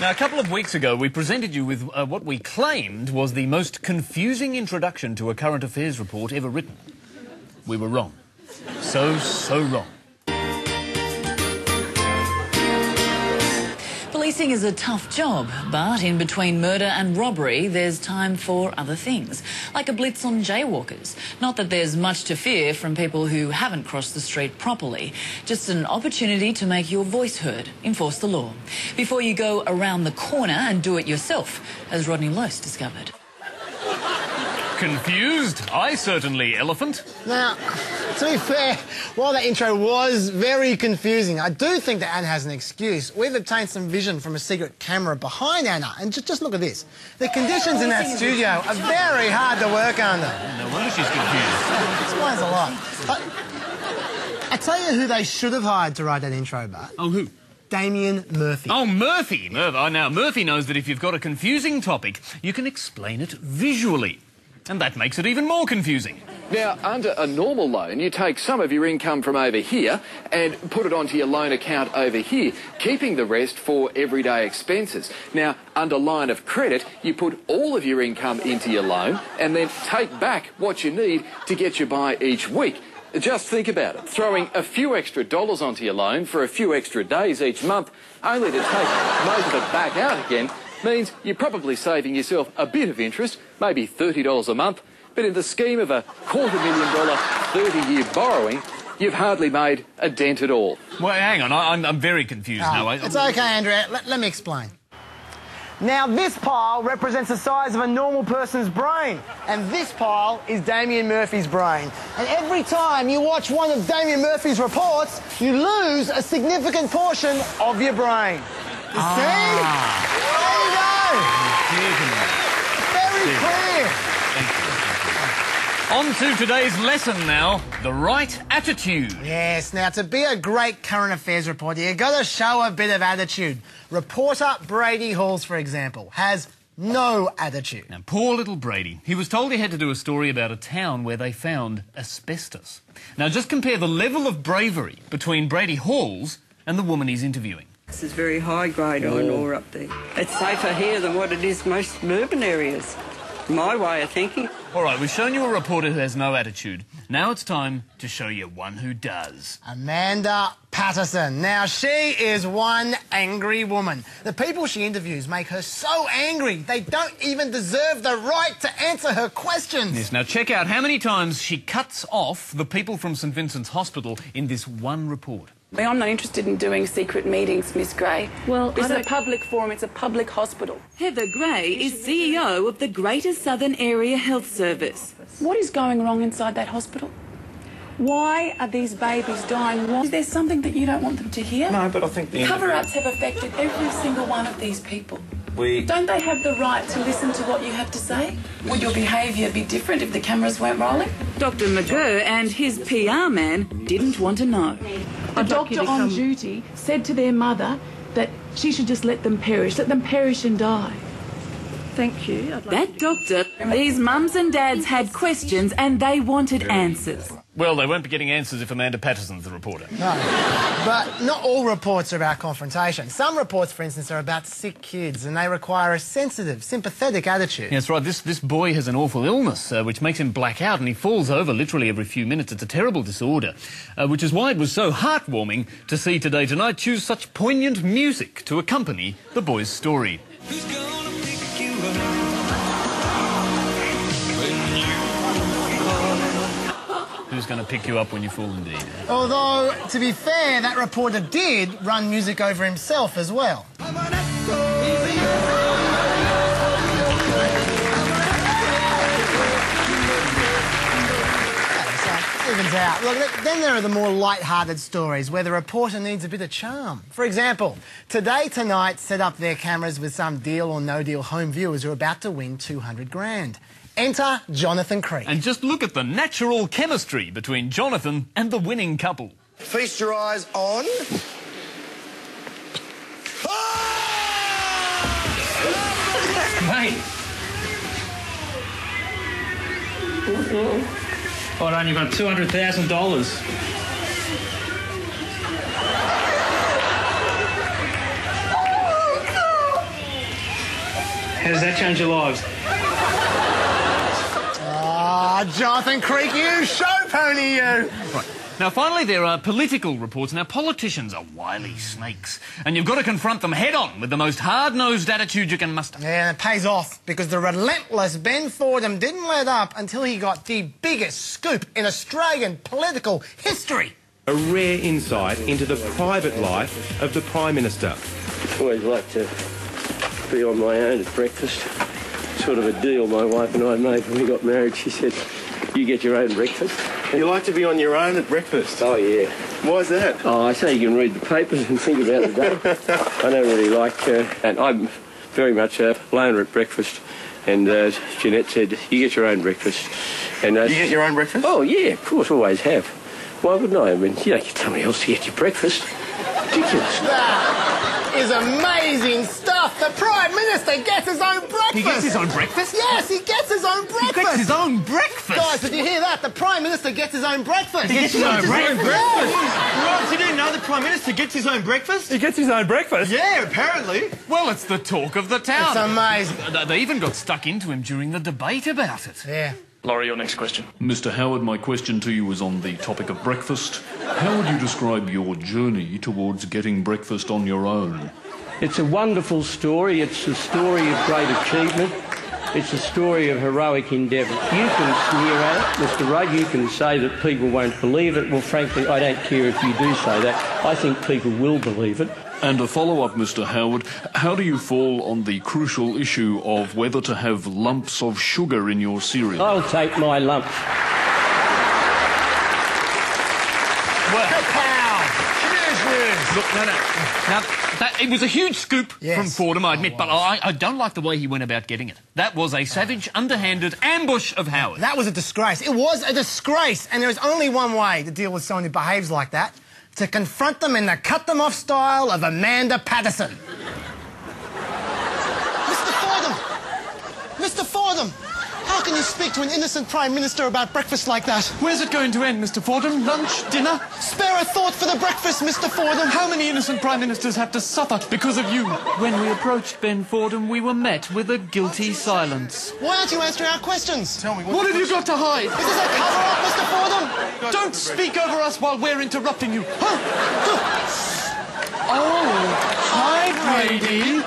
Now, a couple of weeks ago, we presented you with what we claimed was the most confusing introduction to a current affairs report ever written. We were wrong. So wrong. Policing is a tough job, but in between murder and robbery, there's time for other things, like a blitz on jaywalkers. Not that there's much to fear from people who haven't crossed the street properly, just an opportunity to make your voice heard, enforce the law, before you go around the corner and do it yourself, as Rodney Lose discovered. Confused? I certainly, Elephant. Now, to be fair, while that intro was very confusing, I do think that Anna has an excuse. We've obtained some vision from a secret camera behind Anna, and just look at this. The conditions in that studio are very hard to work under. No wonder she's confused. Explains a lot. I tell you who they should have hired to write that intro, Bart. Oh, who? Damien Murphy. Oh, Murphy. Now, Murphy knows that if you've got a confusing topic, you can explain it visually. And that makes it even more confusing. Now, under a normal loan, you take some of your income from over here and put it onto your loan account over here, keeping the rest for everyday expenses. Now, under line of credit, you put all of your income into your loan and then take back what you need to get you by each week. Just think about it. Throwing a few extra dollars onto your loan for a few extra days each month, only to take most of it back out again, means you're probably saving yourself a bit of interest, maybe $30 a month, but in the scheme of a $250,000 30-year borrowing, you've hardly made a dent at all. Well, hang on, I'm very confused now. It's OK, Andrea. Let me explain. Now, this pile represents the size of a normal person's brain, and this pile is Damien Murphy's brain. And every time you watch one of Damien Murphy's reports, you lose a significant portion of your brain. You see? There you go. Very clear. On to today's lesson now, the right attitude. Yes, now to be a great current affairs reporter, you've got to show a bit of attitude. Reporter Brady Halls, for example, has no attitude. Now, poor little Brady. He was told he had to do a story about a town where they found asbestos. Now, just compare the level of bravery between Brady Halls and the woman he's interviewing. This is very high-grade iron ore up there. It's safer here than what it is most urban areas, my way of thinking. All right, we've shown you a reporter who has no attitude. Now it's time to show you one who does. Amanda Patterson. Now, she is one angry woman. The people she interviews make her so angry, they don't even deserve the right to answer her questions. Yes, now check out how many times she cuts off the people from St Vincent's Hospital in this one report. I'm not interested in doing secret meetings, Miss Gray. Well, this is a public forum, it's a public hospital. Heather Gray is CEO of the Greater Southern Area Health Service. What is going wrong inside that hospital? Why are these babies dying? Is there something that you don't want them to hear? No, but I think the cover-ups have affected every single one of these people. Don't they have the right to listen to what you have to say? Would your behaviour be different if the cameras weren't rolling? Dr McGurr and his PR man didn't want to know. A doctor on duty said to their mother that she should just let them perish and die. Thank you. That doctor, these mums and dads had questions and they wanted answers. Well, they won't be getting answers if Amanda Patterson's the reporter. No, but not all reports are about confrontation. Some reports, for instance, are about sick kids and they require a sensitive, sympathetic attitude. Yes, right. This boy has an awful illness which makes him black out and he falls over literally every few minutes. It's a terrible disorder, which is why it was so heartwarming to see Today Tonight choose such poignant music to accompany the boy's story. Who's going to pick you up when you fall indeed? Although, to be fair, that reporter did run music over himself as well. Evens out. Look, then there are the more light-hearted stories where the reporter needs a bit of charm. For example, Today Tonight set up their cameras with some deal or no-deal home viewers who are about to win $200,000. Enter Jonathan Creek. And just look at the natural chemistry between Jonathan and the winning couple. Feast your eyes on... Mate! Hold on, you've got $200,000. How does that change your lives? Ah, Jonathan Creek, you show pony, you! Right. Now, finally, there are political reports. Now, politicians are wily snakes, and you've got to confront them head-on with the most hard-nosed attitude you can muster. Yeah, and it pays off, because the relentless Ben Fordham didn't let up until he got the biggest scoop in Australian political history. A rare insight into the private life of the Prime Minister. I always like to be on my own at breakfast. Sort of a deal my wife and I made when we got married. She said, you get your own breakfast. You like to be on your own at breakfast? Oh, yeah. Why is that? Oh, I say you can read the papers and think about the day. I don't really like... and I'm very much a loner at breakfast. And Jeanette said, you get your own breakfast. And you get your own breakfast? Oh, yeah, of course, always have. Why wouldn't I? I mean, you don't get somebody else to get your breakfast. Ridiculous. That is amazing stuff. The Prime Minister gets his own breakfast. He gets his own breakfast? Yes, he gets his own breakfast. He gets his own breakfast? Guys, did you hear that? The Prime Minister gets his own breakfast. He gets his own breakfast? Ross, you didn't know the Prime Minister gets his own breakfast? He gets his own breakfast? Yeah, apparently. Well, it's the talk of the town. It's amazing. They even got stuck into him during the debate about it. Yeah. Laurie, your next question. Mr. Howard, my question to you is on the topic of breakfast. How would you describe your journey towards getting breakfast on your own? It's a wonderful story. It's a story of great achievement. It's a story of heroic endeavour. You can sneer at it, Mr. Rudd. You can say that people won't believe it. Well, frankly, I don't care if you do say that. I think people will believe it. And a follow-up, Mr. Howard, how do you fall on the crucial issue of whether to have lumps of sugar in your cereal? I'll take my lumps. Look, no. Now, it was a huge scoop from Fordham, I admit, but I don't like the way he went about getting it. That was a savage, underhanded ambush of Howard. That was a disgrace. It was a disgrace, and there is only one way to deal with someone who behaves like that: to confront them in the cut-them-off style of Amanda Patterson. Mr. Fordham! Mr. Fordham! How can you speak to an innocent Prime Minister about breakfast like that? Where's it going to end, Mr. Fordham? Lunch? Dinner? Spare a thought for the breakfast, Mr. Fordham. How many innocent Prime Ministers have to suffer because of you? When we approached Ben Fordham, we were met with a guilty silence. Why aren't you answering our questions? Tell me, what have you got to hide? Is this a cover-up, Mr. Fordham? Don't speak over us while we're interrupting you. Huh? Oh, hi, Brady.